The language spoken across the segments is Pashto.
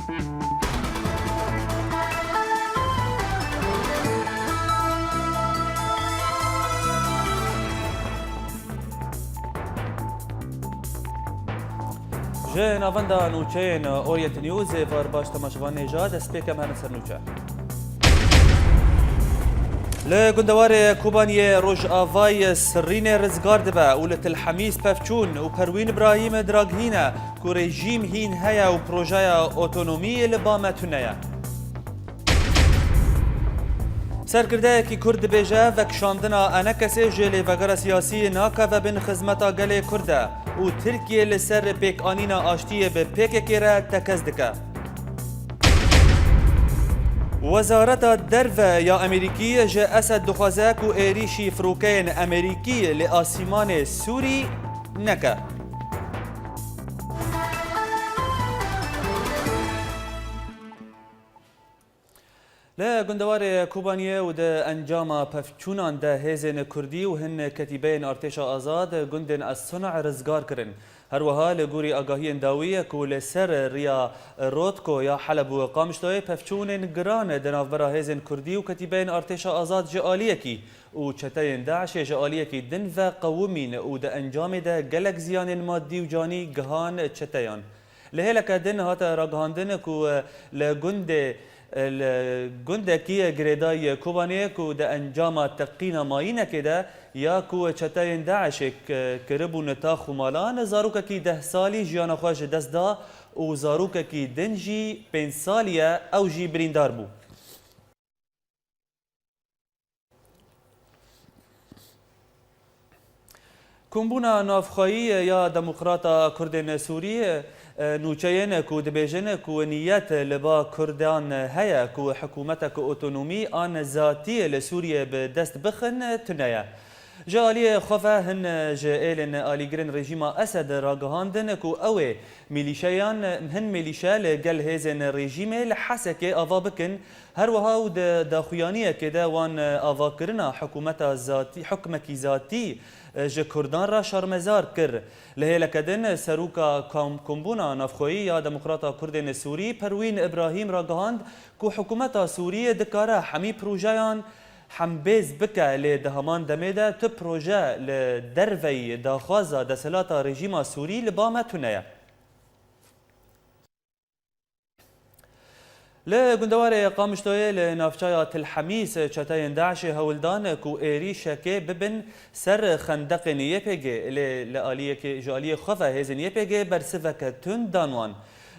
جه ناوندا نوچین اورینت نیوز وار باش تماشاوان نژاد اسپیکم هنسر نوچه لگندوار کوبانی روش آوای سرین رزگار دبا ولت الحمیس پفچون و پروین ابراهیم دراگهینه که رژیم هین هیا و پروژه اوتونومی لبامتونه سرکرده کی کرد بیجه و کشاندنا انکسی جلی وگر سیاسی ناکا و بین خدمتا گلی کرده و ترکیه لسر پیک آنینا آشتیه به پیک کیره تکز دکه وزارت درو یا امریکی جه اسد دخوازه که ایریشی فروکین امریکی لآسیمان سوری نکه لگندوار کوبانیه و ده انجام پفچونان ده هیزن کردی و هن کتیبین ارتش آزاد گندن از صنع رزگار کرن هر وها لگوری آگاهی انداویه که لسر ریا رودکو یا حلب و قامشتوی پفچون گران دنافبرا هیزن کردی و کتیبین ارتش آزاد جعالیه کی و چتین داعش جعالیه کی دن و قومین و ده انجام ده گلک زیان مادی و جانی گهان چتیان لهلک دن هاتا راگهاندن که لگند الجندكية جريداي كوبانية كو ده انجام تقينا ماينة كده يا كو چتاين داعش كربو نتاخ ومالان زاروكا كي 10 سالي جيانا خواج دست دا و زاروكا كي دنجي 5 سالية او جي بريندار بو كومبونا نافخایی یا دموکراتا کردن سوری نوچین کو دبیجن کو نیت لبا کردان هیا کو حکومت کو اوتونومی آن ذاتی لسوریه به دست بخن تنیا جالی خوفه هن جائلن آلیگرن رژیم اسد راگهاندن کو اوه میلیشیان هن میلیشا لگل هیزن رژیم لحسک آوا بکن هر وها و داخویانیه که ده وان آوا کرنا حکومت ذاتی حکمکی ذاتی جه کردان را شرمزار کر لهلکدن سروکا کمبونا نافخویی یا دموکراتا کردن سوری پروین ابراهیم را گهاند که حکومت سوری دکاره همی پروژهان حمبیز بکه لدهمان دمیده تو پروژه لدروی داخوازا دسلاتا رژیم سوری لبامتونه لگندوار قامشتوی لنافچایا تلحمیس چتاین داعش هولدان کو ایریش که ببن سر خندق نیپگه لآلیه که جالیه خوفه هزن یپگه برسوک تون دانوان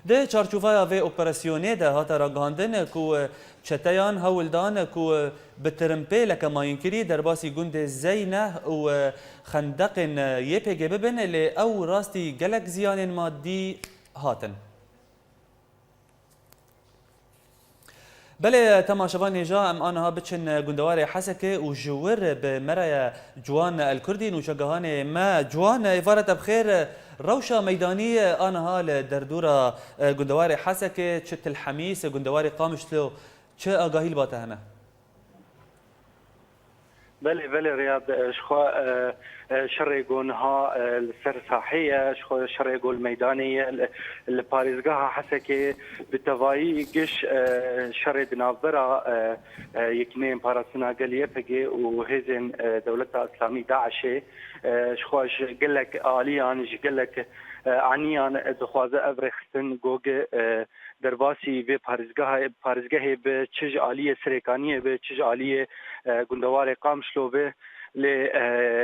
ده چارچوفایا و اپراسیونه ده هاتا راگاندن کو چتایان هولدان کو بترمپه لکه ماینکری در باسی گند زینه و خندق یپگه ببن لی او راستی گلک زیان مادی هاتن بله تماشاوان نجا ام آنها بچن گندوار حسکه و جور بمرأي جوان الكردي نوشگهان ما جوان افارت بخير روشة ميداني آنها لدردورة گندوار حسکه چت الحميس گندوار قامشلو چه آگاهی الباته هنا بله رياض شخوا شرعي قونها السر صحية شخوا شرعي قول ميدانية الباريزقاها حسكي بالتفاي قش شرعي دنابرا يكنين باراسنا قليه بقي وهزن دولتها اسلامي داعشي شخوا قلك آليان قلك عنيان دخوازه افرخستن گوگ درباسی به پارزگاه به چج عالیه سرکانیه به چج عالیه گندوار قامشلو به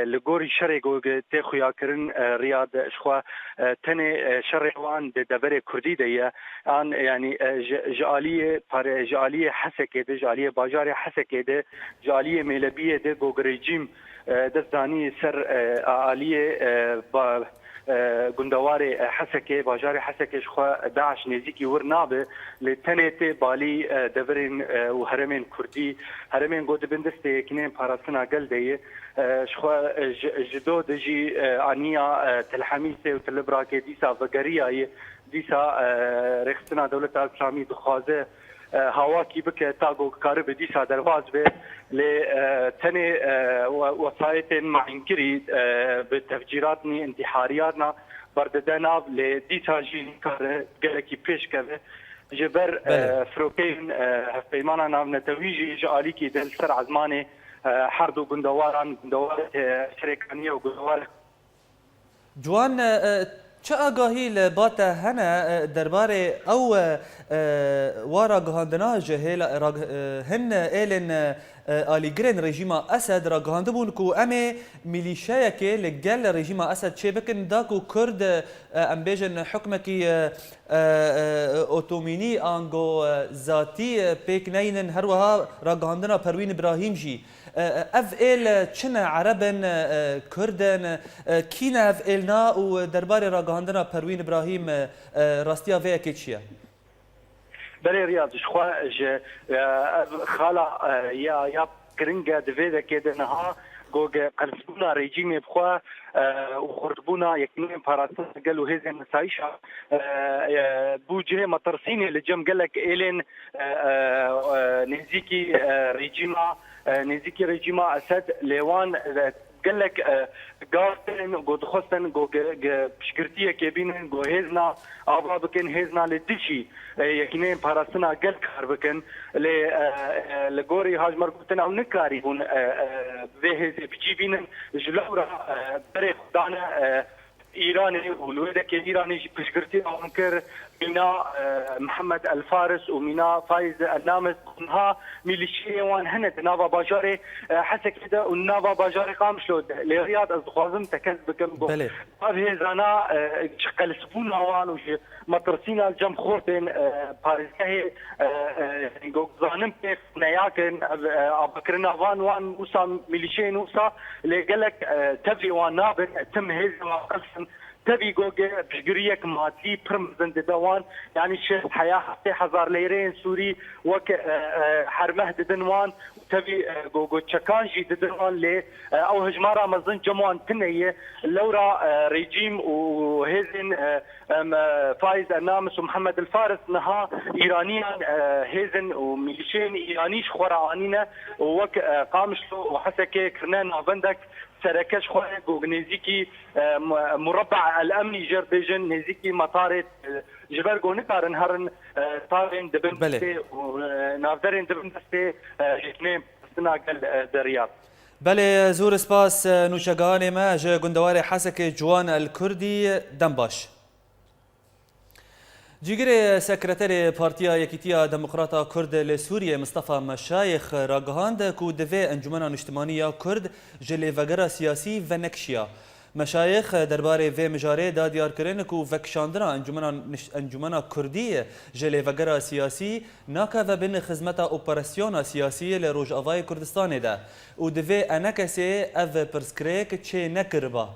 لگوری شرع گوگ تخویا کرن ریاض شخوا تنه شرع وان دبر کردی دیه آن یعنی جالیه حسکه ده جالیه باجار حسکه ده جالیه ملبیه ده گوگ رژیم دستانی سر عالیه با گندوار حسکه باجار حسکه شخوا داعش نزیکی ورنابه لتنت بالی دورین و هرمین کردی هرمین گود بندسته کنین پاراسنا گل دیه شخوا جدو دجی عنیا تلحمیسه و تلبراکه دیسا وگریه دیسا رخصنا دولت اسلامی دخوازه هواکی بکه تاگو کار به دیسا درواز به لتنه وسایت معینکری به تفجیراتنی انتحاریاتنا برددناب لدیسا جین کار گلکی پیش که جبر بله. فروكين هفبيمانا ناف نتويجي جاليكي دل سر عزماني حردو گندواران گندوار شرکانیه و گندوار جوان چه آگاهی لبات هنه درباره او وارا گهاندنا جهل هن ایلن آلیگرین رژیم اسد را گهانده بون کو امه میلیشیا که لگل رژیم اسد چه بکن دا کو کرد ام بیجن حکمکی اوتومینی آنگو ذاتی پیک نینن هر وها را گهاندنا پروین ابراهیم جی اف ایل چنه عربن کردن کینه اف ایلنا و درباره را گهاندنا پروین ابراهیم راستیا وی اکی چیه؟ بله ریاض شخوا خالا یا کرنگا دویده که دنها گوگ قلسبونا رژیم بخوا و خردبونا یکنیم پاراتن قالو هزن نسایشا بوجه مطرسینی لجم قالك ایلن نزيكي رژیما اسد لیوان قال لك قاستن قد خستن بشكرتيه كابين قو هزنا ابا بكن هزنا لدشي يكنين باراسنا قال كار بكن لغوري هاج مرقتنا او نكاري هون به بجيبين جلورا بري خدانا ايراني والويدا كايراني بشكرتي او نكر مينا محمد الفارس ومينا فايز النامس كلها ميليشيا وان هند نافا باجاري حسك كده والنافا باجاري قام شلود لرياض ازخوازم تكذب كم بله هذه زانا شقل سبون هوان وش مطرسينا الجم خورتين باريس هي زانم كيف نياكن ابكرنا وان وسام ميليشيا نوسا اللي قال لك تبي وان نابن تم هيز وقلسن تبي جوجي بشجريك ماتي برمزند دوان يعني الشيخ حياة حتى حزار ليرين سوري وك حرمه ددنوان تبي جوجو تشكانجي ددنوان ل او هجمارة مزن جموان تنية لورا ريجيم وهزن فايز النامس ومحمد الفارس نها ايرانيا هزن وميليشين ايرانيش خورانينا وك قامشلو وحسكي كرنان عندك سركش خوانك ونزيكي مربع الامني جربيجن نزيكي مطارت جبرجو نكارن هرن طارن دبن ونافدرين دبن دستي جتنين سناقل درياب بله زور سپاس نوشگان ما جه گندوار حسک جوان الکردی دنباش جیگر سکرتر پارتیا یکیتیا دموکراتا کرد لسوریه مصطفى مشایخ را گهاند کو دوی انجمن اجتماعی کرد جلی وگرا سیاسی و نکشیا مشایخ درباره و مجاره دا دیار کرن کو وکشاندنا انجمن کردی جلی وگرا سیاسی ناکا و بین خدمت اپراسیون سیاسی لروج آوای کردستان ده و دوی انکسی او پرسکریک چه نکربا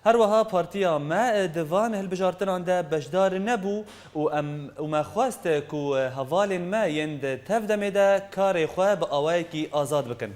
هر وها پارتیا ما دوان هالبجارتنان ده بجدار نبو و ما خواست کو هوال ما يند تفدم ده کار خواه با آوائی کی آزاد بکن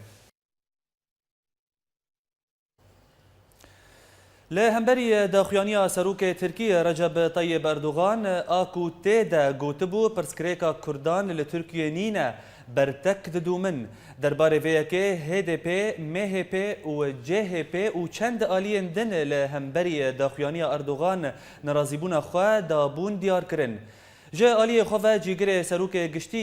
لهمبری داخوانیا سروک ترکیه رجب طیب اردوغان آکو تیدا گوتبو پرسکریکا کردان لترکیه نینه برتک ددومن درباره ویکه HDP MHP و JHP و چند آلین دن لهمبری داخوانیا اردوغان نرازیبون خواه دابون دیار کرن جه آلی خواه جیگر سروک گشتی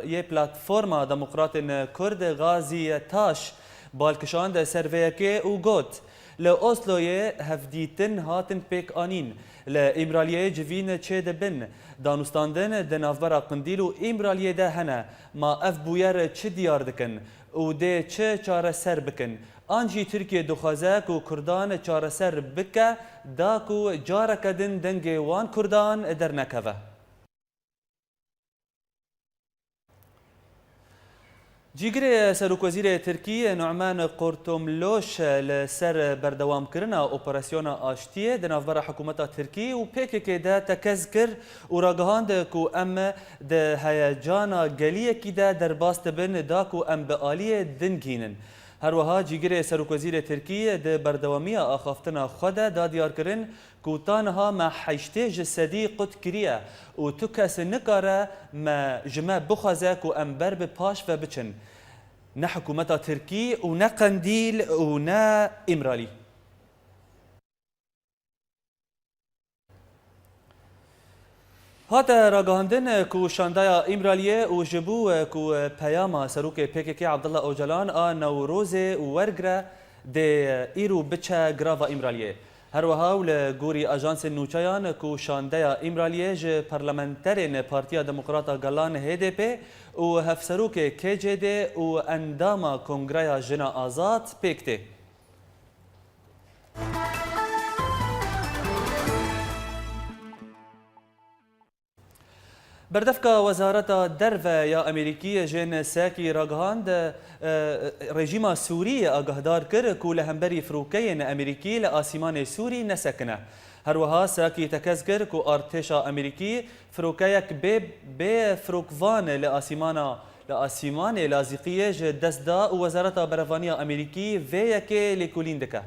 یه پلاتفورما دموکراتن کرد غازی تاش بالکشاند سرویکه و گوت لأوسلوی هفدیتن هاتن پیک آنین لإمرالیه جوین چه دبن دانستاندن دنافبرا قندیل و إمرالیه ده هنه ما اف بویر چه دیار دکن و ده چه چاره سر بکن آنجی ترکیه دخوازه کو کردان چاره سر بکه دا کو جارکدن دنگ وان کردان در نکوه جیگر سروک وزیر ترکیه نعمان قرتملوش لسر بردوام کرنا اپراسیون آشتیه دنافبر حکومت ترکی و پیک که ده تکذکر و راگهاند کو ام ده هیجانا گلیه کی ده در باست بن دا کو ام به آلیه دنگینن هر وها جیگر سروک وزیر ترکیه ده بردوامی آخافتنا خود دا دیار کرن کو تانها ما حیشته جسدی قد کریه و تو کس نکاره ما جمع بخوازه کو ام بر به پاش و بچن نه حکومت ترکی و نه قندیل و نه امرالی هاته راگهاندن کو شاندایا ایمرالیه و جبو کو پیاما سروک PKK عبدالله اوجلان آ نوروز ورگره ده ایرو بچه گراوا ایمرالیه. هر وها ول گوری آژانس نوچایان کو شاندایا ایمرالیه ج پارلمانترین پارتیا دموکراتا گلان HDP و هفسروک KJD و انداما کنگرایا جنا آزاد پیکته. بردفکا وزارت درو یا امریکی جن ساکی راگهاند رژیم سوری آگاهدار کرد که لهمبری فروکین امریکی لآسیمان سوری نسکنه. هر وها ساکی تکز کرد که ارتش امریکی فروکیک به فروکوان لآسیمان لازقیه دست دا و وزارت بروانی امریکی ویک لکولین دکه.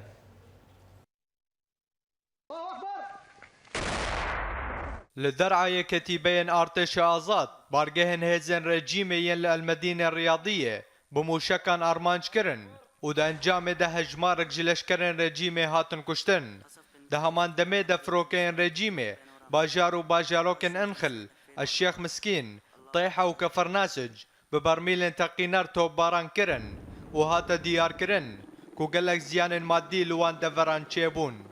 لدرعية كتيبين ارتش آزاد بارجهن هزن رجيميين للمدينة الرياضية بموشكان ارمانج كرن ودا انجام ده هجمارك جلش كرن رجيمي هاتن كشتن ده همان دمي ده فروكين رجيمي باجاروكن انخل الشيخ مسكين طيحة وكفرناسج ببرميل تقينار توب باران كرن وهاتا ديار كرن كو قلق زيان مادي لوان دفران تشيبون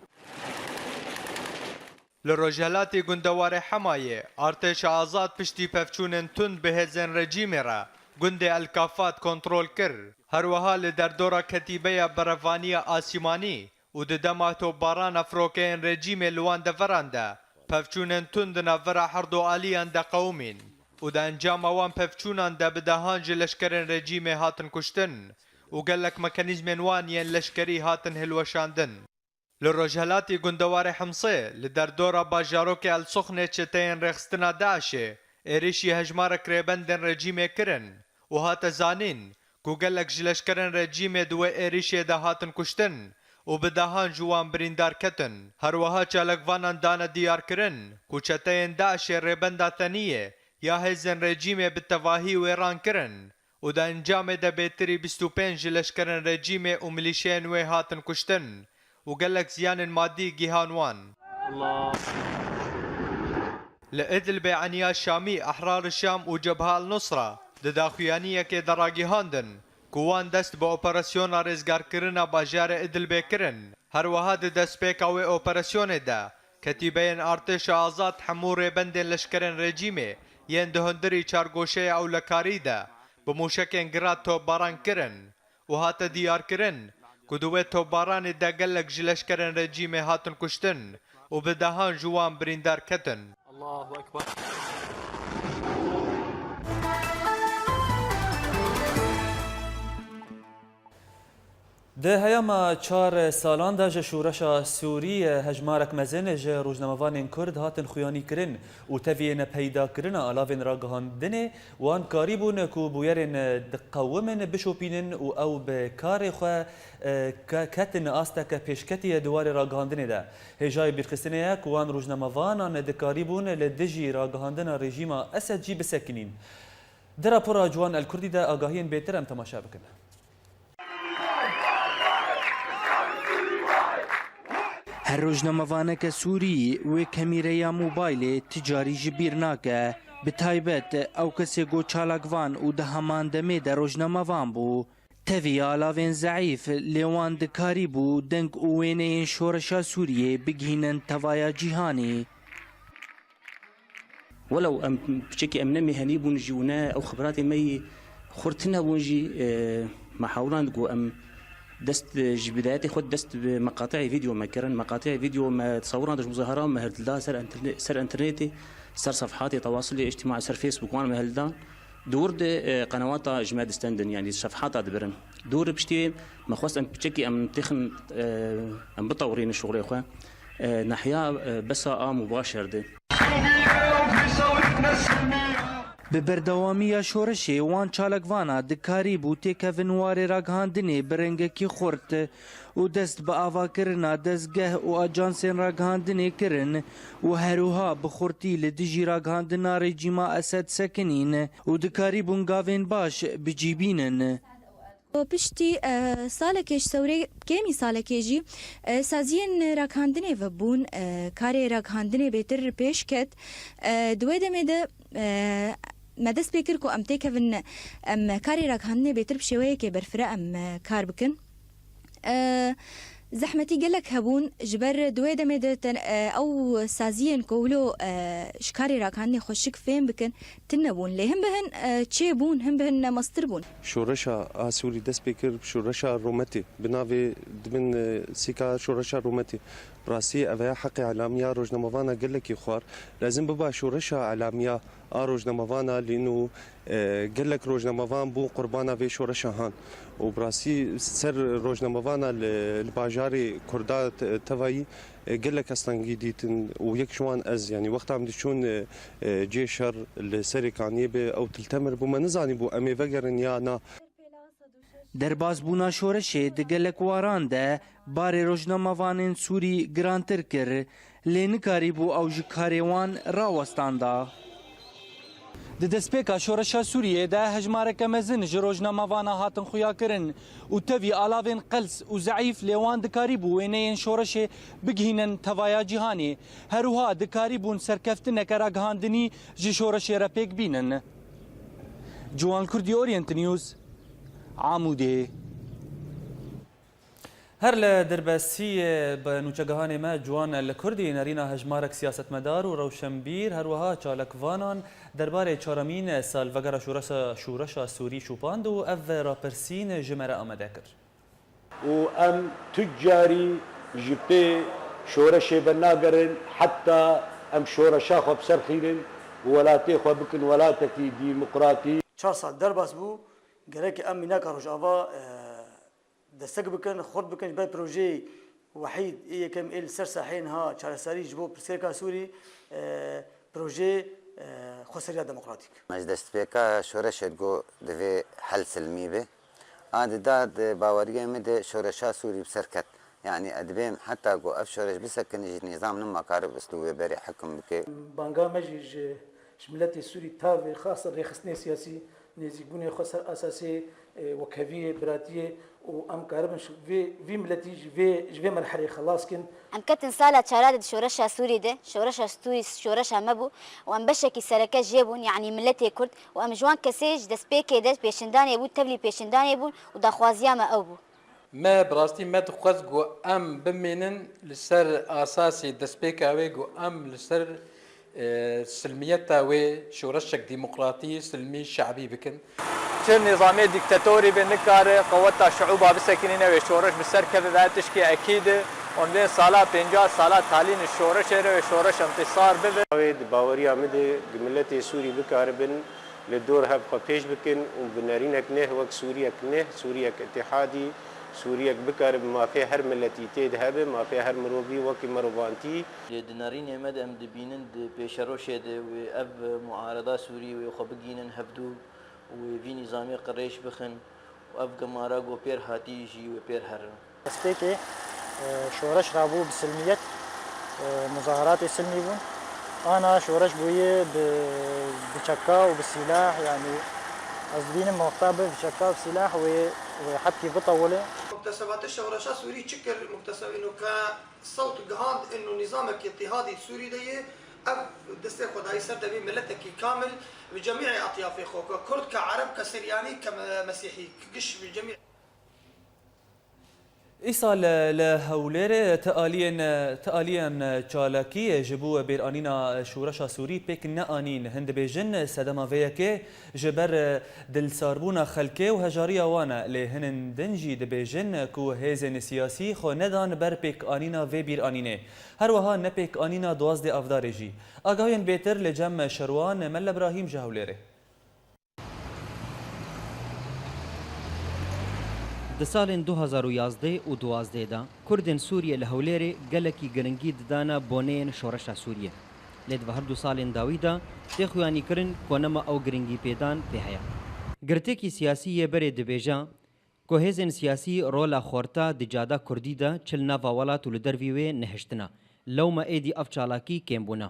لروجهلاتی گندوار حمایه ارتش آزاد پشتی پفچونن تند به هزن رژیم را گند الکافات کنترل کر هر وها لدردورا کتیبه بروانی آسیمانی و ددما تو باران فروکین رژیم لوان دفرانده پفچونن تند نورا حردو آلیان ده قومین و ده انجام وان پفچونان ده بدهانج لشکرین رژیم هاتن کشتن و گلک مکانیزمین وانین لشکری هاتن هلوشاندن لروجهلاتی گندوار حمصه لدردورا باجاروک السخنه چتین رخستنا داعشه ایریشی هجمار کریبندن رژیم کرن و هات زانین کو گلک جلش کرن رژیم دو ایریشی ده هاتن کشتن و بدهان جوان بریندار کتن هر وها چالکوانان دان دیار کرن کو چتین داعشه ریبندا ثانیه یا هزن رژیم بالتواهی ویران کرن و ده انجام ده بیتری 25 جلش کرن رژیم و ملیشین وی هاتن کشتن وقال لك زيان مادي جيهانوان الله لإدلب عنيا الشامي أحرار الشام وجبهة النصرة دداخيانية كدراجي هاندن كوان دست بأوبراسيون رزقار كرنا باجار إدلب كرن هر وهاد دست بيكاوي أوبراسيون دا كتيبين ارتش آزاد حمور بندن لشكرن رجيمي ين دهندري چارگوشه او لكاري دا بموشكين گرات تو باران كرن وهات ديار كرن کدوه توباران دگلک جلش کرن رژیم هاتن کشتن و بدهان جوان بریندار کتن الله اکبر ده هیاما 4 سالان ده شورش سوری هجمارک مزن ج روزنامه‌وان کرد هاتن خویانی کرن و تفین پیدا کرن علاوه راگهاندن وان کاری بون کو بویرن دقومن بشوپینن و او به کار خو کتن آستک پیشکتی دوار راگهاندن ده هجای بیرخستنه کوان روزنامه‌وان دکاری بون لدجی راگهاندن رژیم اسد جی بسکنین در راپور جوان الکردی ده آگاهین بهتر ام تماشا بکنه هر روزنامه‌وانک سوری و کمیره موبایل تجاری جبیر ناکه به تایبت او کسی گو چالاکوان و ده همان دمه در روزنامه‌وان بو تفی آلاوین ضعیف لیوان دکاری بو دنگ اوینه شورشا سوریه بگهینن توایا جیهانی ولو بشكل امن مهني بونجيونا او خبرات مي خرتنا بونجي محاولان جو ام دست بداياتي خد دست بمقاطع فيديو ما كرن مقاطع فيديو ما تصورنا دش مظاهرة ما هردلا سر انترنتي سر صفحاتي تواصلي اجتماعي سر فيسبوك وانا ما هردان دور قنوات جماد ستاندن يعني صفحات دبرن دور بشتي ما خواست ام بشكي ام تخن ام بطورين الشغل يا اخوان ناحية بس مباشر ده به بردوامی شورشی وان چالکوانا دکاری بو تکونوار راگهاندنی برنگکی خورد و دست به آوا کرنا دستگاه و آجانسین راگهاندنی کرن و هروها بخورتی لدجی راگهاندنا رژیما اسد سکنین و دکاری بونگاوین باش بجیبینن پشتی سالکش سوری کمی سالکیجی سازین رکاندنی و بون کاری رکاندنی بهتر پیش کت دوی دمیده مدرس بکر کو ام تکون ام کاری رکاندنی بهتر بشویه که برفره ام کار بکن زحمتي قالك هبون جبر دوي دمدت او سازين كولو شكاري راكاني خوشك فين بكن تنبون لهم بهن تشي بون هم بهن مصدر بون شورشا اسوري دس بكر شورشا رومتي بنافي دمن سيكا شورشا رومتي براسي افيا حقي علاميا روجنمافانا قال لك يخوار لازم ببا شورشا علاميا روجنمافانا لانه قال لك روجنمافان بو قربانا في شورشا هان وبراسي سر روجنمافانا الباجاري كردات تفاي قال لك اصلا جديد ويك شوان از يعني وقت عم تشون جيشر السري كان يبي او تلتمر بو ما نزاني بو امي فقرن يانا دربازبونا شورشê di gelek waran de barê rojnamevanên Sûrî girantir kir lê nikarîbû ew ji karê wan rawestanda. Di destpêka şoreşa Sûriyê de hejmareke mezin ji rojnamevana hatin xuyakirin û tevî alavên qels û zeîf lê wan dikarîbû wêneyên şoreşê bigihînin tevaya cîhanê. Herûha dikarîbûn serkeftineke ragihandinî ji şoreşê re pêk bînin. Ciwan Kurdî Orient News عامودي هر لدربسي بنوچگهان ما جوان الكردي نرينا هجمارك سياست مدار و روشنبير هر وها چالك وانان دربار چارمين سال وگرا شورشا سوري شوپاند و اف راپرسين جمره آمده کر و ام تجاري جبي شورشي بناقرن حتى ام شورشا خو بسرخيرن ولاتي خو بكن ولاتكي ديمقراطي 4 سال درباس بو قالك امي ناكا روجافا دستك بكن خرد بكن بال بروجي وحيد هي كم ال سر ساحين ها شارساري جبو برسيكا سوري بروجي خسريه ديمقراطيك مجلس بيكا شورش جو دفي حل سلمي به عاد داد باوريه مد شورشا سوري بسركت يعني ادبيم حتى جو اف شورش بسكن نظام نما قارب اسلوبي بري حكم بك بانغا مجي شملتي سوري تافي خاصه ريخصني سياسي نزيقوني خسر اساسي وكافيه براتيه وام كاربن في ملتي في مرحله خلاص كن ام كتن ساله شراد شورشا سوري ده شورشا سوري شورشا مبو وام بشكي سركه جيبون يعني ملتي كرد وام جوان كسيج دسبيكي ده بيشندان يبو تبلي بيشندان يبو ودخوازيا ما ابو ما براستي ما تخزقو ام بمنن لسر اساسي دسبيكا ويغو ام لسر سلميتها وشورشك ديمقراطي سلمي شعبي بكن چه نظامي ديكتاتوري بنكار قوتا شعوبها بسكنين وشورش بسركب بعد تشكي اكيد اون سالا 50 سالا تالين الشورش وشورش انتصار به باوريا مد ملتي سوري بكاربن للدور هب خفيش بكن وبنارينك نه وك سوريا كنه سوريا اتحادي سوريا بكارب ما في هر ملتي تذهب ما في هر مروبي وكي مروبانتي دنارين يمد ام دبينن بيشروش و اب معارضه سوري وخبجينن هبدو وفي نظامي قريش بخن واب جمارا جو بير هاتيجي وبير هر استيكي شورش رابو بسلمية مظاهرات سلمي بون انا شورش بويه بشكا وبالسلاح يعني قصدين مقطع بشكا وبسلاح وحكي بطوله مكتسبات الشورشة سوري تشكر مكتسب انه كصوت جهاد انه نظامك اضطهادي السوري ده اب دستي خداي سرد بي ملتك كامل بجميع اطياف خوك كرد كعرب كسرياني كمسيحي كقش بجميع إيصال لهولير تاليا چالاكي جبو بيرانينا شورشا سوري بيك نانين هند بيجن سدما فيكي جبر دل ساربونا خلكي وهجاريا وانا لهن دنجي دبيجن كو هيزن سياسي خو ندان بر بيك انينا في بيرانينه هر وها نبيك انينا دوازد افدارجي اگاهين بيتر لجم شروان مل ابراهيم جهوليره د سالên 2011 û 2012 da Kurdên Sûriye li Hewlêrê gelekî giringî didana boneyên şoreşa Sûriye. Lê di her du salên dawî da tê xuyanîkirin konema ew giringî pêdan pê heye. Girtêkî siyasî yê berê dibêje ku hêzên siyasî rola xorta di cada Kurdî da çil nava welat û li dervî wê nehiştina. Lewma êdî ev çalakî kêmbûna.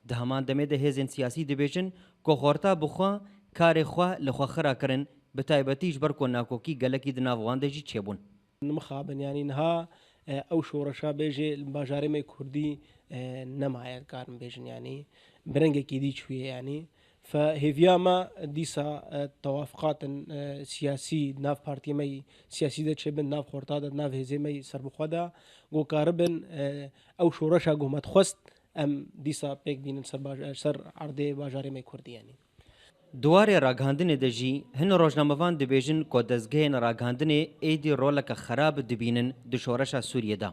Di heman demê de hêzên siyasî dibêjin ku xorta bixwe karê xwe li xwe xira kirin bi taybetî ji ber ku nakokî gelekî di nav wan de jî çêbûn. مخابن يعني نها او شورشا بيجي الباجاري ما كردي نمايا كارم بيجن يعني برنجة كيدي شوية يعني فهيفيا ما ديسا توافقات سياسي ناف بارتي مي سياسي ده تشبن ناف خورتادا ناف هزي مي سربخودا جو كاربن او شورشا جو متخست ام ديسا بيك بين سر عرضي باجاري مي كردي يعني دوارê ragihandinê de jî hin rojnamevan dibêjin ku dezgehên ragihandinê êdî roleka xerab dibînin di şoreşa Sûriyê de.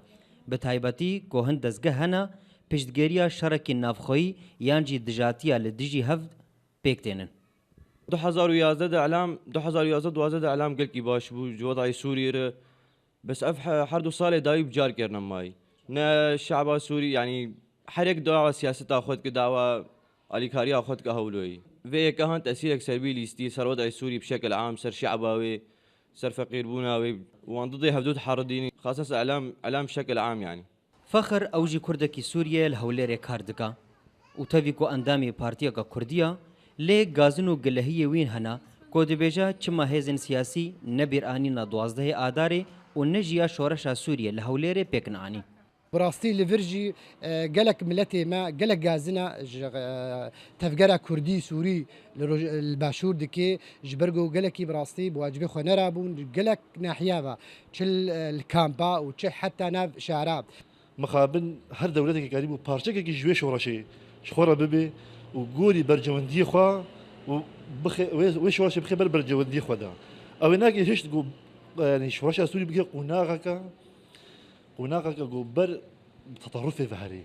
Bi taybetî ku hin dezgeh hene piştgiriya şerekên navxweyî yan jî dijatiya li dijî hev pêk tênin. 2011 de elam 2011 de elam gelkî baş bû ji wedayê Sûriyê re bes ev her du salê dawî bicar kirine mayî. Ne şe'ba Sûrî yanî herek dawa siyaseta xwe dike dawa alîkariya xwe dike hewloyî. Vê yekê han tesîrek serbî lîstî ser wedayê Sûrî bi şekil am ser şe'ba wê ser feqîrbûna wê wan didê hevdû diheridînî xasas elam bi şekil am yanî. Fexir ew jî Kurdekî Sûriyê li Hewlêrê kar dike û tevî ku endamê partiyeka Kurdiya lê gazin û gilehiyê wîn hene ku dibêje çima hêzên siyasî ne bîranîna 12 Adarê û ne jiya şoreşa Sûriyê li Hewlêrê pêk neanî. براستي لفرجي قالك ملتي ما قالك جازنا تفجرة كردي سوري الباشور دكي جبرجو قالكي براستي بواجبي خنا رابون قالك ناحية شل الكامبا وش حتى ناف شعراب مخابن هر دولتك قريب بارشة كي جويش ورشة شخورة ببي وجوري برجوندي خوا وبخ ويش ورشة بخبر برجوندي خوا ده أو هناك إيش تقول يعني شورشة سوري بيجي قناقك جوبر تطرفي فهري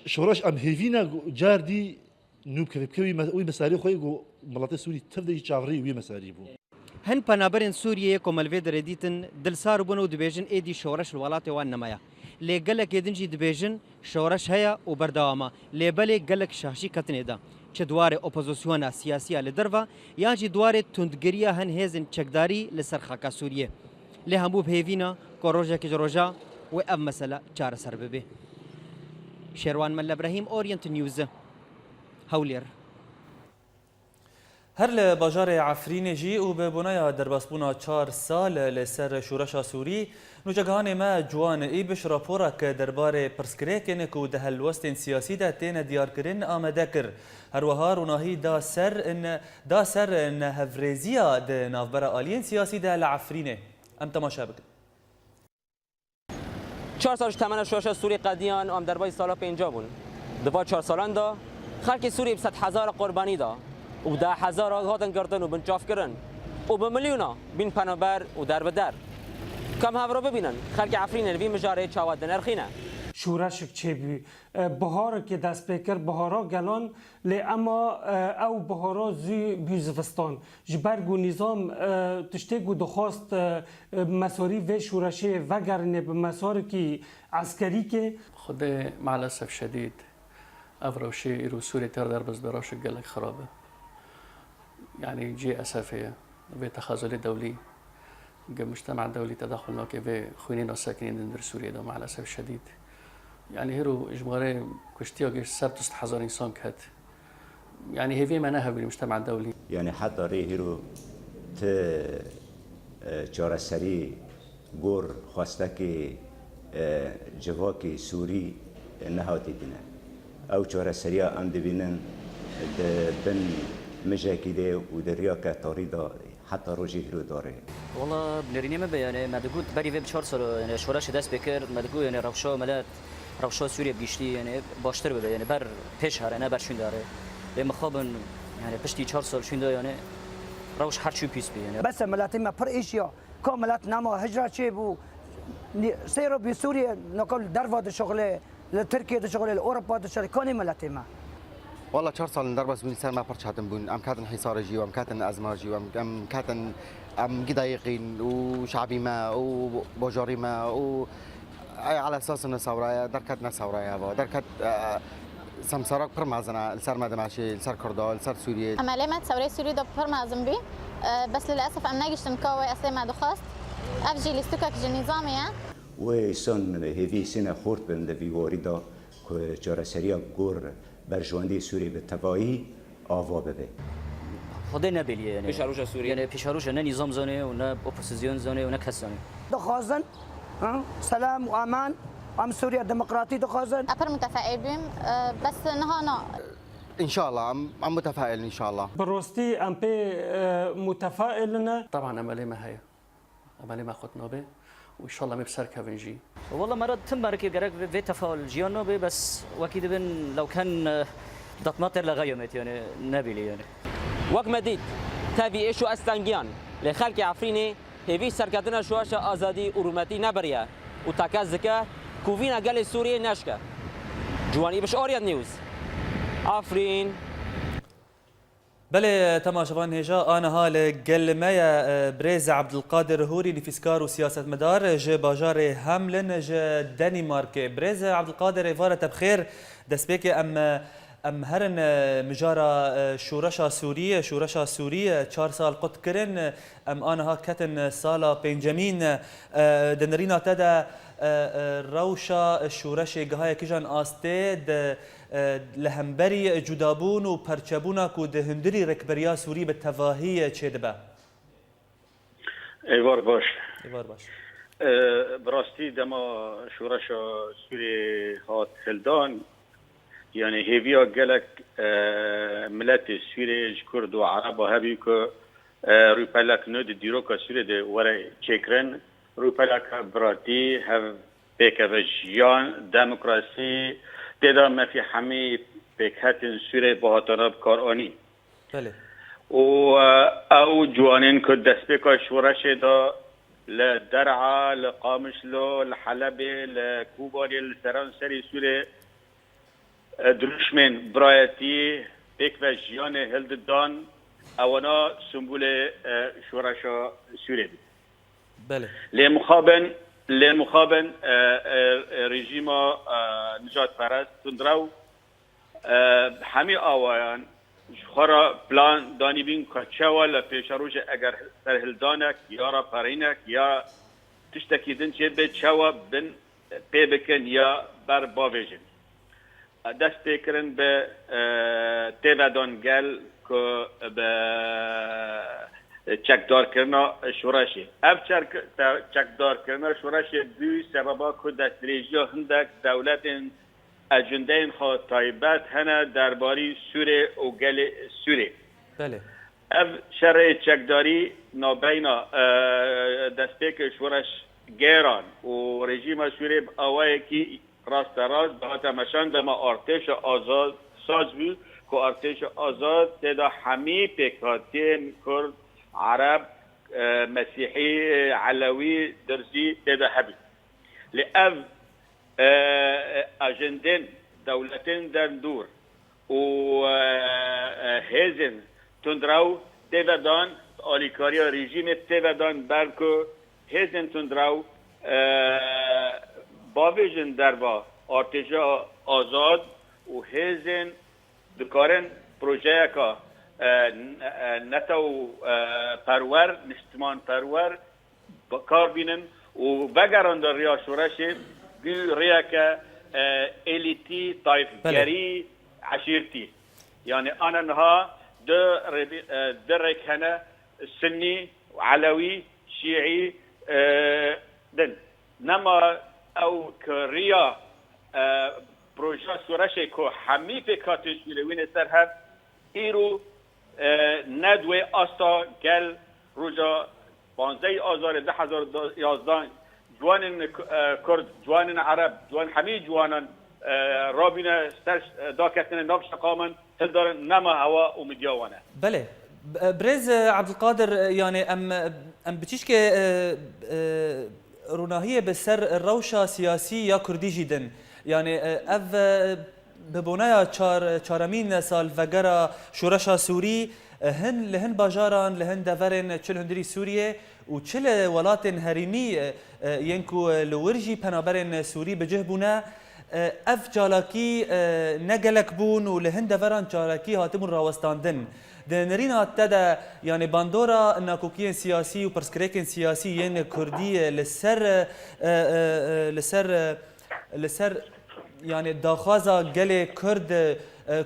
شورش ام هيفينا جاردي نوب كوي مساري خوي جو ملاتي سوري تفدي چاوري وي مساري بو هن پنابرên Sûriyê ku melvê diredîtin dilsar bûn û dibêjin êdî şoreş li welatê wan nemaya. Lê gelekê din jî dibêjin şoreş heye û berdewama. Lê belê gelek şaxî ketinê de. Çi dwarê opozisyona siyasiya li derve yan jî dwarê tundgiriya hin hêzên çekdarî li ser xaka Sûriyê. Lê hemû bihêvîna ku rojekê ji roja و ام مسألة چارەسەر ببێ. شێروان مەلە ئەبراهیم ئۆریەنت نیوزە هەولێر. هەر لە باژارê Efrînê jî û bi bûneya derbasbûna 4 sal li ser şûreşa Sûrî nûçegihanê me Ciwan Îbiş raporek derbarê pirsgirêkên ku di helwestên siyasî de têne diyarkirin amade kir. Her wiha rûnahî da ser nehevrêziya di navbera aliyên siyasî de li Efrînê. Em temaşa bikin. 4 سال تمنا شورش سوری قدیان ام در بای سالا 50 بون دوا 4 سالان دا خلق سوری 100,000 قربانی دا و 10,000 هاتن گردن و بنچاف کردن و به میلیونا بین پنابر و در به در کم هاورا ببینن خلق عفرین وی مجاره چاواد نرخینه شورشک چه بی بهار که دست بکر بهارا گلان لی اما او بهارا زی بیزفستان جبرگو نظام تشتگو دخواست مساری و شورشه وگرنه به مساری که عسکری که خود مع الاسف شدید افروشی ایرو سوری تر در بز براش گلک خرابه يعني جي اسفيه في تخاذل دولي مجتمع دولي تدخل ناكي في خوينين الساكنين در سوريا ده مع الاسف الشديد يعني هيرو اجباري كشتيا جيش 7,000 انسان كهت يعني هي في مناها بالمجتمع الدولي يعني حتى ري هيرو ت جارسري غور خواستكي جواكي سوري نهاتي دينا او جارسريا ام دبينن بن مجاكي ده ودرياكا طريدا حتى روجي هيرو داري والله بنريني ما يعني ما تقول بري في بشهر صار يعني شورش دست بكر ما تقول يعني روشا ملات روشا سوريا بيشتي يعني باشتر بده يعني بر پیش هر انا بر شون داره لما خابن يعني پشتی 4 سال شون ده يعني روش هر چی پیس بی يعني بس ملات ما پر ایشیا کاملات نما هجرت چه بو سيرو بسوريا نقول درفا شغله لتركيا شغله لاوروبا شغله كوني ملات ما والله 4 سال ندربس بين سنه ما برش هاتن بون ام كاتن حصارجي وام كاتن ازماجي وام كاتن ام قدايقين وشعبي ما وبوجاري ما و على اساس انه ثوره دركتنا ثوره يابا دركت سمسارك برمازنا السر مدماشي السر كردال السر سوريا عمليات ثوره سوريا ده برمازم بي بس للاسف ام ناقش مكوي اصلا ما دخست افجي لستوكك النظاميه وسن هذه سنه خورت بند في واردا جارسريا غور برجواندی سوری به توایی آوا ببه خدای نبیلیه یعنی پیشاروش سوریه یعنی پیشاروش نه نظام زنه و نه اپوزیسیون زنه و نه کس زنه دخوازن سلام و امان ام سوريا ديمقراطي دخوازن أبر متفائلين بس نهانا ان شاء الله عم متفائل ان شاء الله بروستي ام بي متفائلنا طبعا امالي ما هي امالي ما خدنا به وان شاء الله مبسر كافنجي والله مرات تمبارك جرك في تفاعل جيانو بي بس واكيد بن لو كان دطماطر لغيمت يعني نبيلي يعني وقت مديد تابي ايشو استنجيان لخلق عفريني هيفي سركتنا شواش ازادي ارومتي نبريا وتاكاز ذكا كوفينا قال سوريا ناشكا جواني بش اوريد نيوز عفرين بله تماشاوان هجا آن حال گلمه بريز عبد القادر هوري لفسكار وسياسة مدار ج باجار هملن ج دنمارك بريز عبد القادر إفارة بخير دسبيك ام هرن مجارا شورشا سورية 4 سال قد كرن ام آنها كتن سالا بنجامين دنرينا تدا روشا شورش گهای کجان آستید لهمبری جدابون و پرچبونا کو دهندری رکبریا سوری به تواهی چه دبه ایوار باش براستی دما شورش سوری هات خلدان يعني هيفيا قالك ملت سوري كرد وعرب هبي ك روبالك نود ديروكا سوري دي ورا تشيكرن روبالك براتي هف بيك فجيان ديمقراطي تدا ما في حمي بيكهاتن سوري بهاتنا بكاراني بله او جوانين كد دسبيكا شورش دا لدرعا لقامشلو لحلبي لكوبالي لسرانسري سوري دروشمن برایتی بیک و جیان هلددان اوانا سمبول شورشا سوری بله لمخابن رژیم نجات پرست تندرو همی آوایان خورا پلان دانی بین که چوال پیشروش اگر سرهلدانک یا را پرینک یا تشتکیدن چه به چوا بن پی بکن یا بر باویجن دست پیکرن به تیودان گل که به چکدار کرنا شورشی اف چکدار کرنا شورشی دوی سببا که دست ریجیا هندک دولت اجنده خواه تایبت هنه درباری سوری و گل سوری بله اف شرع چکداری نابینا دست پیک شورش گیران و رژیم سوری آوائه که راست به تماشان به ما ارتش آزاد ساز بود که ارتش آزاد تدا همه پیکاتین کرد عرب مسیحی علوی درزی تدا هبید لأف اجندن دولتين در دور و هزن تندراو تیودان آلیکاریا رژیم تیودان برکو هزن تندراو باویژن در با ارتش آزاد و هزن دکارن پروژه که نتو پرور نشتمان پرور کار بینن و بگران در ریا شورش ریا که الیتی طایفگری عشیرتی یعنی آنها در رکنه سنی و علوی شیعی دن نما او كريا بروجا سوراشي كو حمي في كاتش وين سرها ايرو ندوي استا قال روجا 15 آذار 2011 جوان كرد جوان عرب جوان حمي جوانان رابينا ستاش داكتنا نبش قامن تدار نما هوا ومديوانا بله بريز عبد القادر يعني ام بتشكي روناهية بسر الروشة سياسي يا كردي جدا يعني اف ببنايا چارمين سال فقرا شورشا سوري هن لهن باجاران لهن دفرن چل هندري سوريا و چل ولاتن هريمي ينكو لورجي پنابرن سوري بجهبونا اف جالاكي نگلك بون و لهن دفران جالاكي هاتمون راوستاندن دنرينا تدا يعني باندورا ناكوكين سياسي وبرسكريكين سياسي ين كردي لسر يعني داخازا گل کرد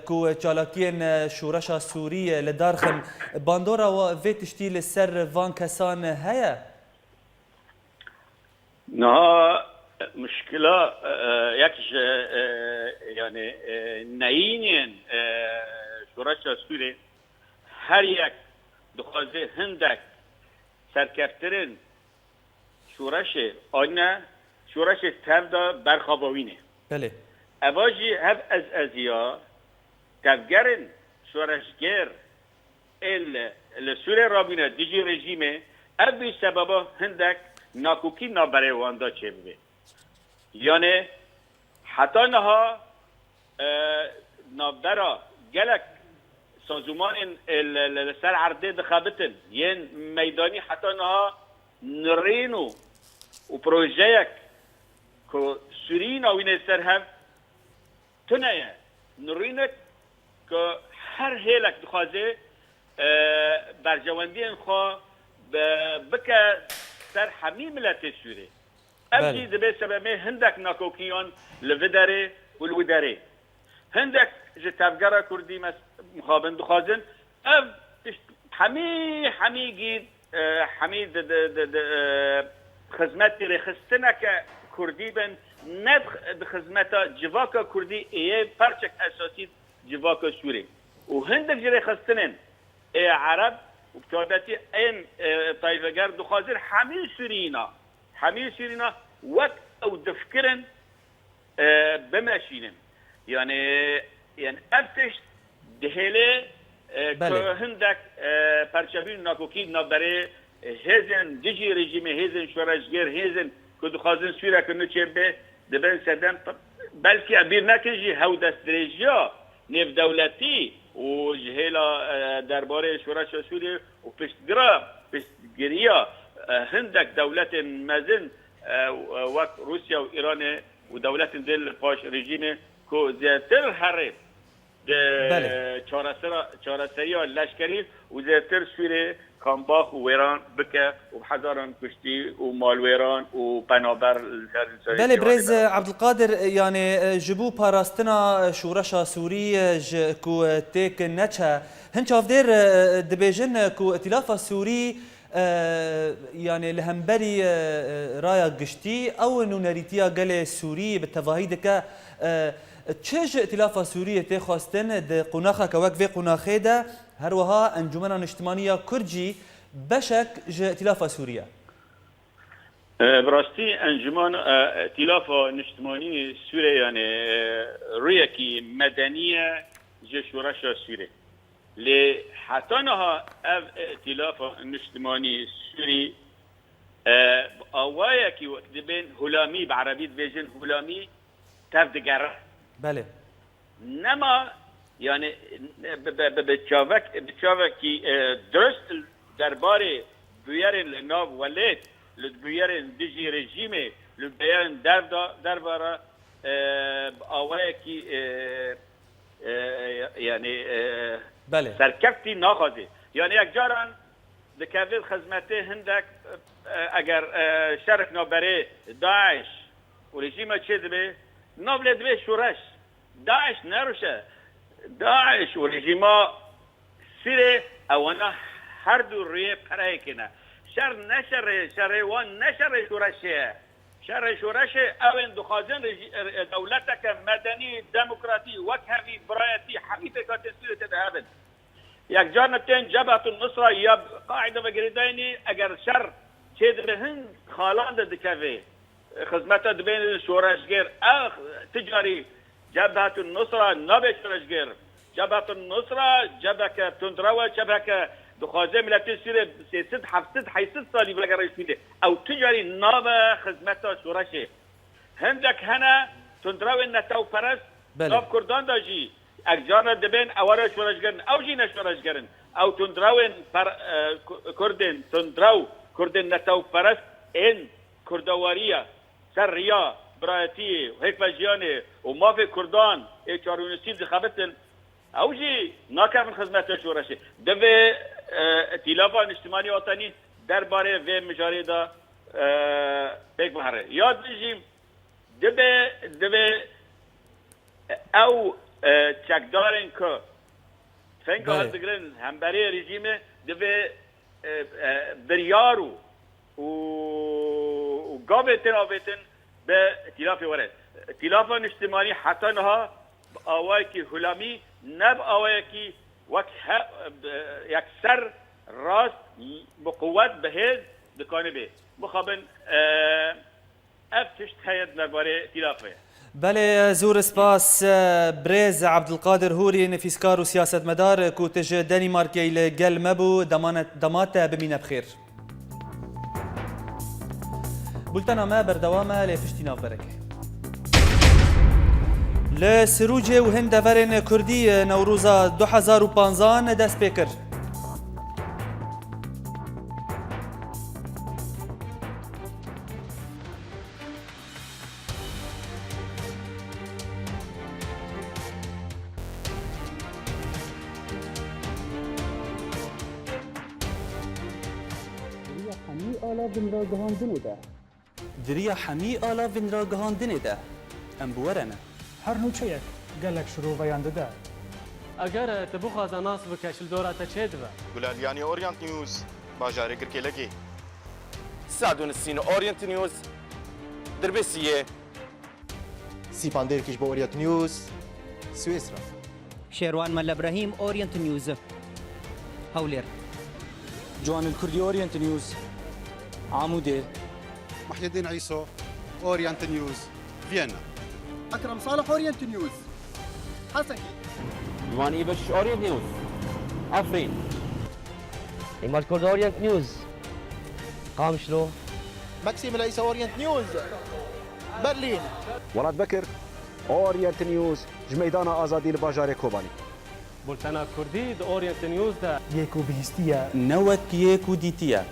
کو چالاکین شورشا سوریه لدارخن باندورا و وی تشتی لسر وان کسان هیا؟ نه مشكلة يكش يعني ناينين شورشا سوري هر يك دخوازي هندك سركفترين شورش آنه شورش تفدا برخاباوينه بله اواجي هب از ازيا تفگرن شورشگر السوري رابينه ديجي رژیمه ابي سببا هندك ناکوکی نابره واندا چه ببه یعنی حتی نها نابرا گلک سازمان سر عرضه دخابتن ین میدانی حتی نها نرینو و پروژه که سورین آوین سر هم تنه نرینک که هر هیلک دخوازه برجواندی انخوا بکه سر حمی ملت سوری ابجی دبی سببه هندک ناکوکیان لوداره و الوداره هندک جتابگره کردی مخابن دخوازن اب حمی گید حمی خدمتی رخستنه که کردی بن ند خدمتا جواکا کردی ایه پرچک اساسی جواکا سوری و هندک جره خستنن ای عرب و بتوابتی این طایفه‌گر دخوازر حمی سورینا وقت او دفکرن بمشینن یعنی افتش دهله که هندک پرچبین ناکوکی نابره هزن دیجی رژیم هزن شورشگر هزن که دخوازن سوره کنو چه به دبن سدن بلکه ابیر نکجی هاو دست درجیا نف دولتی و جهلا درباره شورش سوریه و پشتگیریا هندک دولت مزن وقت روسیا و ایران و دولت دل پاش رژیم که زیادتر حرب چارسری لشکری و زیادتر سوریه کامباخ و ویران بکه و هزاران کشتی و مال ویران و پنابر بله برز عبدالقادر يعني جبو باراستنا شورشا سوري كو تيك نتشا هنشاف دير دبيجن كو ائتلاف سوري يعني لهمبري رايا قشتي او انه نريتيا قال سوري بالتفاهيدك تشج ائتلاف سوري تخواستن د قناخه كوك في قناخه ده هروها انجمن اجتماعيه كرجي بشك ائتلاف سوريا براستی انجمن ائتلاف اجتماعی سوریه یعنی رویکی مدنیه جشورش سوریه لی حتی نها ائتلاف اجتماعی سوری آوایی که وقت بین هلامی بعربی بیجن هلامی تفدگره بله نما يعني بتشافكي درست درباري بيارن ناف وليت لبيارن ديجي رجيمي لبيارن دربارة آواكي يعني بله سركفتي ناخذي يعني اجاران دكافيل خدمته هندك اگر شرك نابري داعش ورجيمه تشدبه نابلد به شورش داعش نروشه داعش و رژیما سیره اوانا هر دو روی پره کنه شر نشر وان نشر شورشه شر شورشه اوین دخوازن دولتک مدنی دموکراتی وکهوی برایتی حقیقه کات سیره تدهبن یک جانتین جبهت النصره یا قاعده وگریدینی اگر شر چید به هند خالان دکوی خدمت بین شورشگر تجاری جبهة النصرة نبي شرشجر جبهة النصرة جبهة تندروا جبهة دخوازه ملت سوریه 300 800 سالی بلگر رئیس میده او تجاری ناب خدمت شورشه هندک هنه تندروا نتاو پرست ناب کردان داجی اگجان دبین اواره شورشگرن او جی نشورشگرن او تندروا کردن تندروا کردن نتاو پرست این کردواریا سر ریا برایتی و هیک وجیانه و مافی کردان ای چارونستی دخابتن اوجی ناکر من خدمت شورشه دوی ائتلافان اجتماعی وطنی درباره و مجاری دا پیک بحره یاد بجیم دوی او چکدارن که فنگ هردگرن همبری رژیم دوی بریارو و قابل تنابتن به ائتلاف ورد ائتلاف اجتماعی حتی نها آوایی که هلامی نب آوایی که یک سر راست بقوت بهز دکانه به مخابن افتشت خیاد نباره ائتلافه بله زور سپاس بريز عبد القادر هوري نفيسكار وسياسة مدار كوتج دنماركي لقل مبو دمات بمين بخير بولتنا ما بردوامة لفشتي ناف بركة لسروجي وهند فرن كردي نوروزا 2015 دست بيكر دريا حمي آلا فين گهاندنه ده ام بورنه هر نوچه گلک شروع ویانده ده اگر تبو خواهد ناس بکشل دورات چه دو گلالیانی اورینت نیوز باجاره کرکی لگی سادون السين اورينت نيوز دربسيه سيباندير كيش باورينت نيوز سويسرا شيروان مال ابراهيم اورينت نيوز هولير جوان الكردي اورينت نيوز عمودي محي الدين عيسو اورينت نيوز فيينا اكرم صالح اورينت نيوز حسكي جوان ايبش اورينت نيوز عفرين ايمال كرد اورينت نيوز قامشلو ماكسيم العيسى اورينت نيوز برلين ولاد بكر اورينت نيوز جميدان ازادي الباجار كوباني بولتانا كردي اورينت نيوز ده يكو بهستيا نوك يكو ديتيا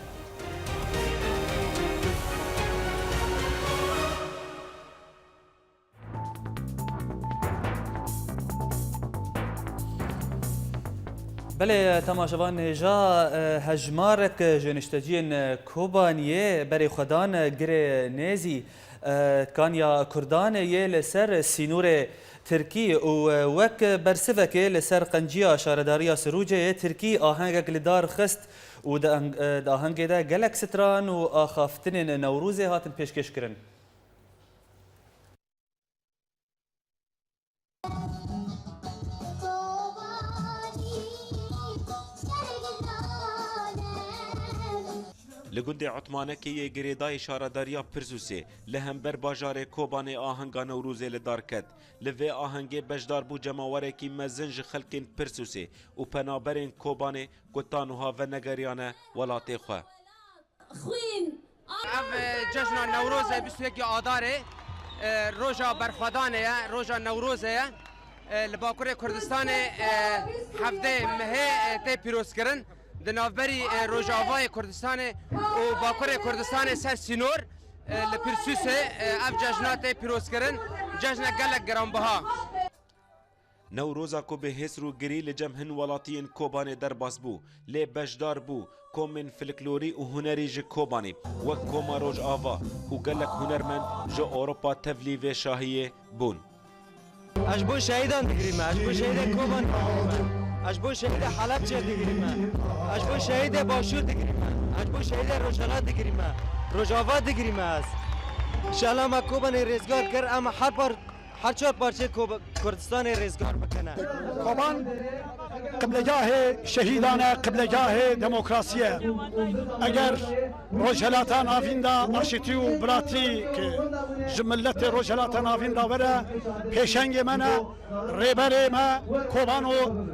بله تماشاوان جا هجمارك جنشتجين كوبانيه بري خدان گره نيزي كان يا كردان يه لسر سينور تركي ووك برسفك لسر قنجيا شارداريا سروجه تركي آهنگك لدار خست و دا آهنگ دا گلک ستران و آخافتن نوروزه هاتن پیشکش کرن لگند عثمانکی گریدای شارداریا پرسوسی لهمبر باجار کوبان آهنگا نوروز لدار کد لوی آهنگ بجدار بو جماوره کی مزنج خلقین پرسوسی و پنابرین کوبان گتانوها و نگریانه ولات خو خوین اف جشن نوروز 21 آذار روزا برخوادانه روزا نوروزه لباکور کردستان هفته مه ته پیروز کردن دنابری روجاوای کردستان و باکور کردستان سر سینور لپرسوس اف جشنات پیروز کردن جشن گلک گرانبها نوروزا کو به هسرو گری لجمهن ولاتین کوبان در باسبو لی بجدار بو کومن فلکلوری و هنری ج کوبانی و کوما روج آوا و گلک هنرمند ج اروپا تفلی و شاهیه بون اشبو شهیدان دگریمه اشبو شهید کوبان اشبو شهید حلب چه دگریمه اشبو شهید باشور دگریمه اشبو شهید روشالا دگریمه روجاوا دگریمه است انشالله ما کوبان رزگار کر اما هر چهار پارچه کردستان رزگار بکنه کوبان قبلگاه شهیدانه قبلگاه دموکراسیه اگر روجلاتان آفیندا آشتی و براتی که جملت روجلاتان آفیندا وره پیشنگ منه ریبر ما کوبان و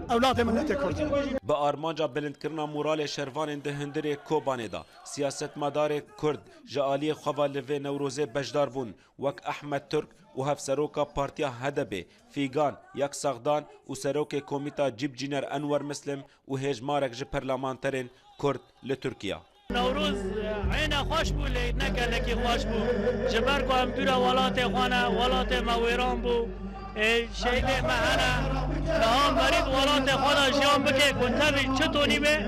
اولاد ملت کردی با آرمانجا بلند کرنا مورال شروان دهندر کوبان دا سیاست مدار کرد جالی خوال و نوروز بجدار بون وک احمد ترک و هف سروکا پارتیا هدبه فیگان یک ساغدان و سروک کومیتا جیب جینر انور مسلم و هجمارک ج پرلمانترین کرد لترکیا نوروز عین خوش بو لی نگلکی خوش بو جبر کو هم دوره ولات خانه ولات مویران بو شهید مهنه نهام برید ولات خدا جام بکه کنتبی چطونی به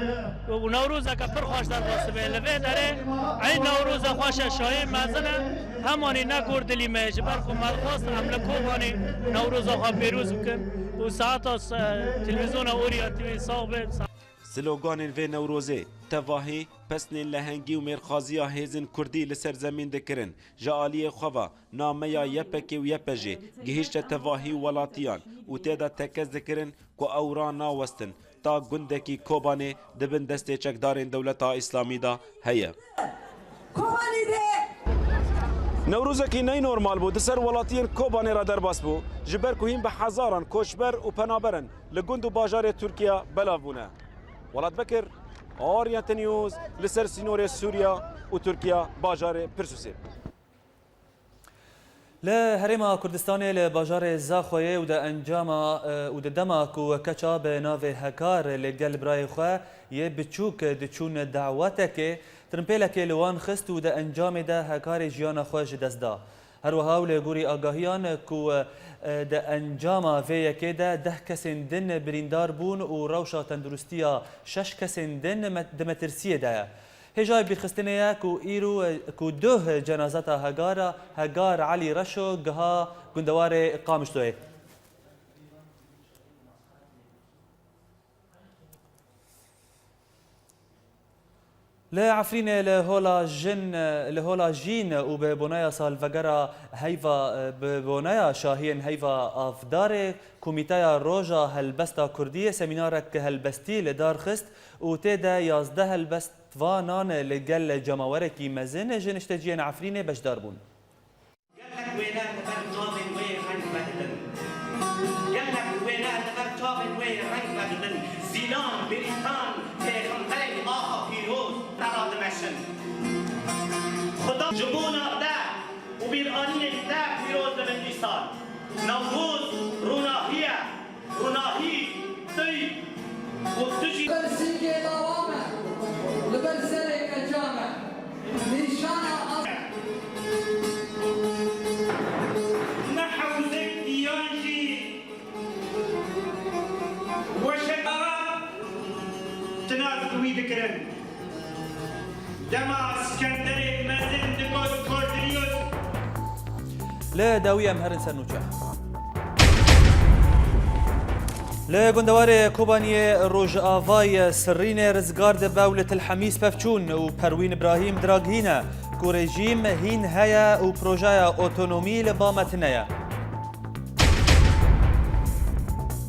و نوروز که پر خوش در واسه به لوی داره این نوروز خوش شاهی مزنه همانی نکرد دلی مجبر کو مرخواست عمل کوبانی نوروز خو پیروز بکن و ساعت تلویزیون اورینتی صاحب سلوگان و نوروزه تواهی پسن لهنگی و مرخازی هیزن کردی لسر زمین دکرن جالی خوا نامه یپکی و یپجی گهیشت تواهی ولاتیان و تیدا تکز دکرن که اوران ناوستن تا گندکی کوبانه دبن دسته چکدارین دولتا اسلامی دا هیا نوروزکی نی نورمال بود سر ولاتین کوبانه را در باس بو جبر کوهیم به هزاران کوشبر و پنابرن لگند و باجار ترکیه بلاوونه ولات بکر اورینت نیوز لسر سینور سوریا و ترکیه باجار پرسوسی لهرما كردستان لباجار زاخويه ودا انجاما ودا دماك وكچا بناف هكار لقل براي خو يبچوك دچون دعوتك ترمپلك لوان خست ودا انجام ده هكار جيانا خوش دزدا هر وها لغوري آگاهيان كو ده انجاما في كده 10 كسن دن بريندار بون و روشا تندرستيا 6 كسن دن دمترسيه ده هجای بخستنه کو ایرو کو ده جنازتا هگار علی رشو گها گندوار اقامش توی لعفرين لهولا جين وببنايا سالفجرا هيفا ببنايا شاهين هيفا افدار كوميتايا روجا هلبستا كردية سمينارك هلبستي لدار خست وتدا يازده هلبست فانان لقل جماوركي مزن جنشتجين عفرين باش داربون خدا جبونا ده و بیرانی ده پیروز دمندیستان نوروز روناهی دی و تجی برسنگی دوامه لبرسره کجامه نیشانا نحوزك دیانجی و شکارا تناز دوی بکرن دما اسكندري مازن دكوز كوردريوس لا داوية مهرن سرنوچه لا گندوار کوبانی روج آوای سرین رزگارد باولة الحمیس پفچون و پروین ابراهیم دراگهینه کو رژیم هین هیا و پروژه اوتونومی لبامتنه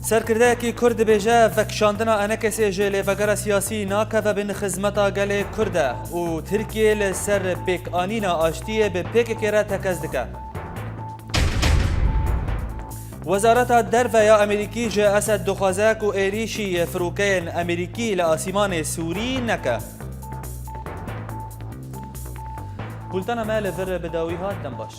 سرکردهکی کرد بیجه فکشاندنا انکسی جلی وگره سیاسی ناکه و بین خزمتا گل کرده و ترکیه لسر پیک آنینا آشتیه به پیک که را تکز دکه وزارت درو یا امریکی جه اسد دخوازک و ایریشی فروکین امریکی لآسیمان سوری نکه بولتانا مال فر بداویهات دنباش